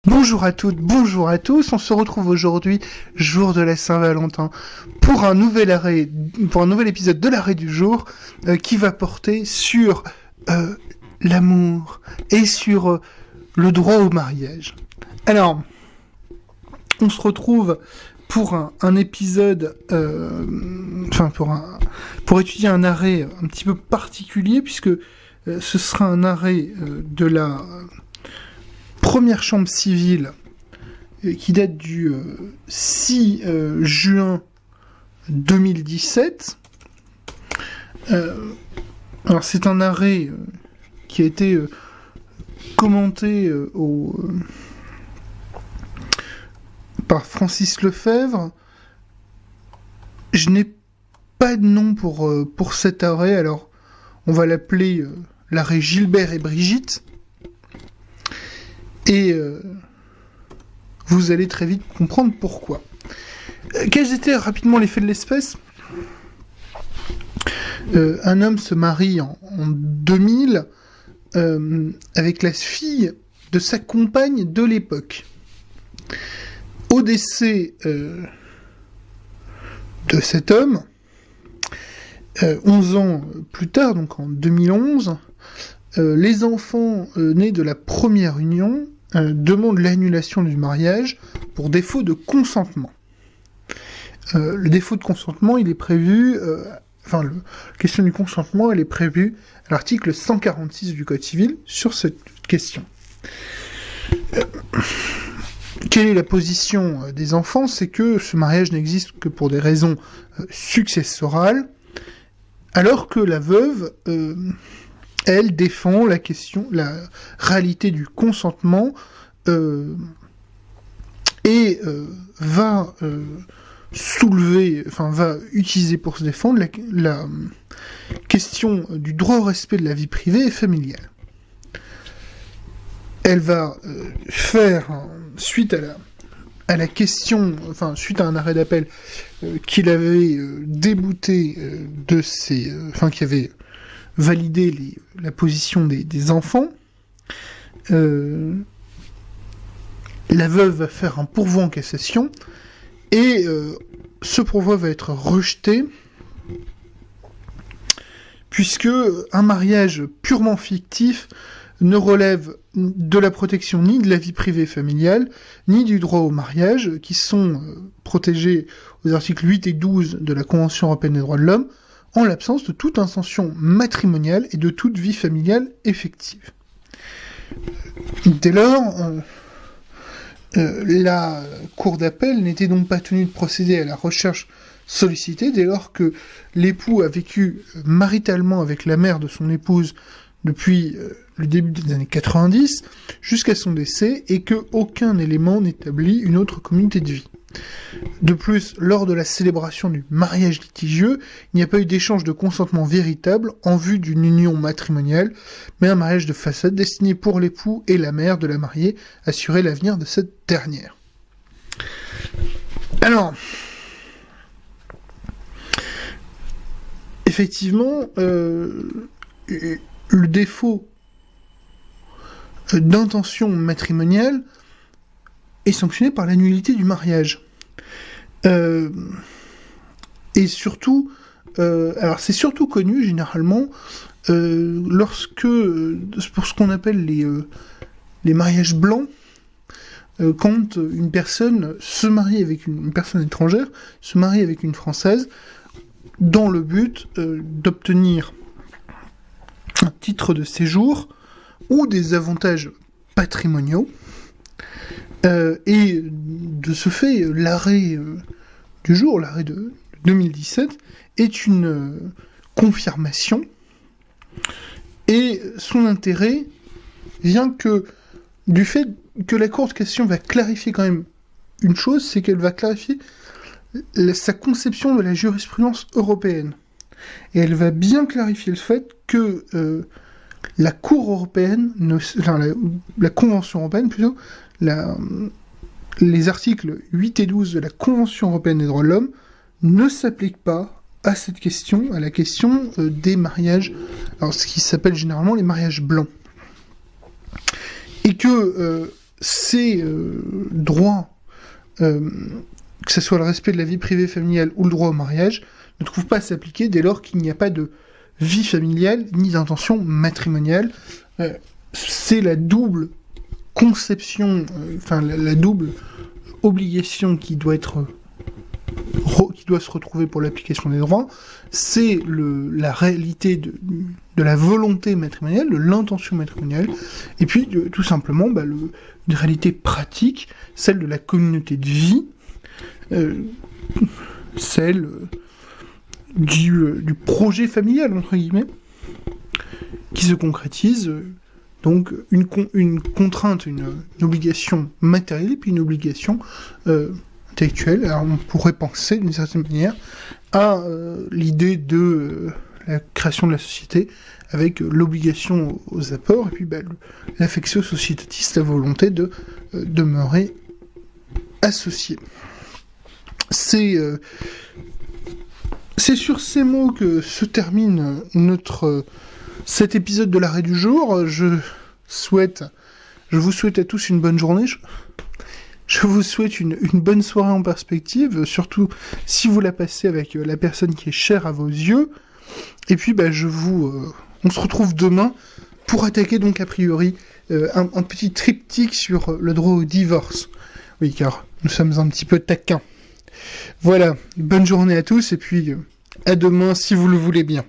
Bonjour à toutes, bonjour à tous, on se retrouve aujourd'hui, jour de la Saint-Valentin, pour un nouvel épisode de l'arrêt du jour, qui va porter sur l'amour et sur le droit au mariage. Alors, on se retrouve pour un épisode, pour étudier un arrêt un petit peu particulier, puisque ce sera un arrêt de la première chambre civile qui date du 6 juin 2017. Alors c'est un arrêt qui a été commenté par Francis Lefebvre. Je n'ai pas de nom pour cet arrêt, alors on va l'appeler l'arrêt Gilbert et Brigitte. Et vous allez très vite comprendre pourquoi. Quels étaient rapidement les faits de l'espèce ? Un homme se marie en 2000 avec la fille de sa compagne de l'époque. Au décès de cet homme, 11 ans plus tard, donc en 2011, les enfants nés de la première union demandent l'annulation du mariage pour défaut de consentement. Le défaut de consentement, il est prévu... la question du consentement, elle est prévue à l'article 146 du Code civil sur cette question. Quelle est la position des enfants ? C'est que ce mariage n'existe que pour des raisons successorales, alors que la veuve... elle défend la réalité du consentement et va utiliser pour se défendre la question du droit au respect de la vie privée et familiale. Elle va faire, suite à la question, suite à un arrêt d'appel qu'il avait débouté qui avait valider la position des enfants. La veuve va faire un pourvoi en cassation et ce pourvoi va être rejeté puisque un mariage purement fictif ne relève de la protection ni de la vie privée familiale, ni du droit au mariage, qui sont protégés aux articles 8 et 12 de la Convention européenne des droits de l'homme, en l'absence de toute intention matrimoniale et de toute vie familiale effective. Dès lors, la cour d'appel n'était donc pas tenue de procéder à la recherche sollicitée, dès lors que l'époux a vécu maritalement avec la mère de son épouse depuis le début des années 90 jusqu'à son décès et que aucun élément n'établit une autre communauté de vie. De plus, lors de la célébration du mariage litigieux, il n'y a pas eu d'échange de consentement véritable en vue d'une union matrimoniale, mais un mariage de façade destiné pour l'époux et la mère de la mariée à assurer l'avenir de cette dernière. Alors, effectivement, le défaut d'intention matrimoniale est sanctionné par la nullité du mariage. Et surtout, alors c'est surtout connu généralement lorsque, pour ce qu'on appelle les mariages blancs, quand une personne se marie avec une personne étrangère, se marie avec une Française, dans le but d'obtenir un titre de séjour ou des avantages patrimoniaux. Et de ce fait, l'arrêt du jour, l'arrêt de 2017, est une confirmation. Et son intérêt vient du fait que la Cour de cassation va clarifier quand même une chose, c'est qu'elle va clarifier sa conception de la jurisprudence européenne. Et elle va bien clarifier le fait que la Cour européenne, la Convention européenne plutôt, les articles 8 et 12 de la Convention européenne des droits de l'homme ne s'appliquent pas à cette question, à la question des mariages, alors ce qui s'appelle généralement les mariages blancs. Et que ces droits, que ce soit le respect de la vie privée familiale ou le droit au mariage, ne trouvent pas à s'appliquer dès lors qu'il n'y a pas de vie familiale ni d'intention matrimoniale. C'est la double conception, la double obligation qui doit se retrouver pour l'application des droits, c'est la réalité de la volonté matrimoniale, de l'intention matrimoniale, et puis tout simplement une réalité pratique, celle de la communauté de vie, celle du projet familial, entre guillemets, qui se concrétise, donc une contrainte, une obligation matérielle, et puis une obligation intellectuelle. Alors on pourrait penser, d'une certaine manière, à l'idée de la création de la société, avec l'obligation aux apports, et puis l'affectio societatis, la volonté de demeurer associé. C'est sur ces mots que se termine cet épisode de l'arrêt du jour. Je vous souhaite à tous une bonne journée. Je vous souhaite une bonne soirée en perspective, surtout si vous la passez avec la personne qui est chère à vos yeux. Et puis on se retrouve demain pour attaquer donc a priori un petit triptyque sur le droit au divorce. Oui, car nous sommes un petit peu taquins. Voilà, bonne journée à tous et puis à demain si vous le voulez bien.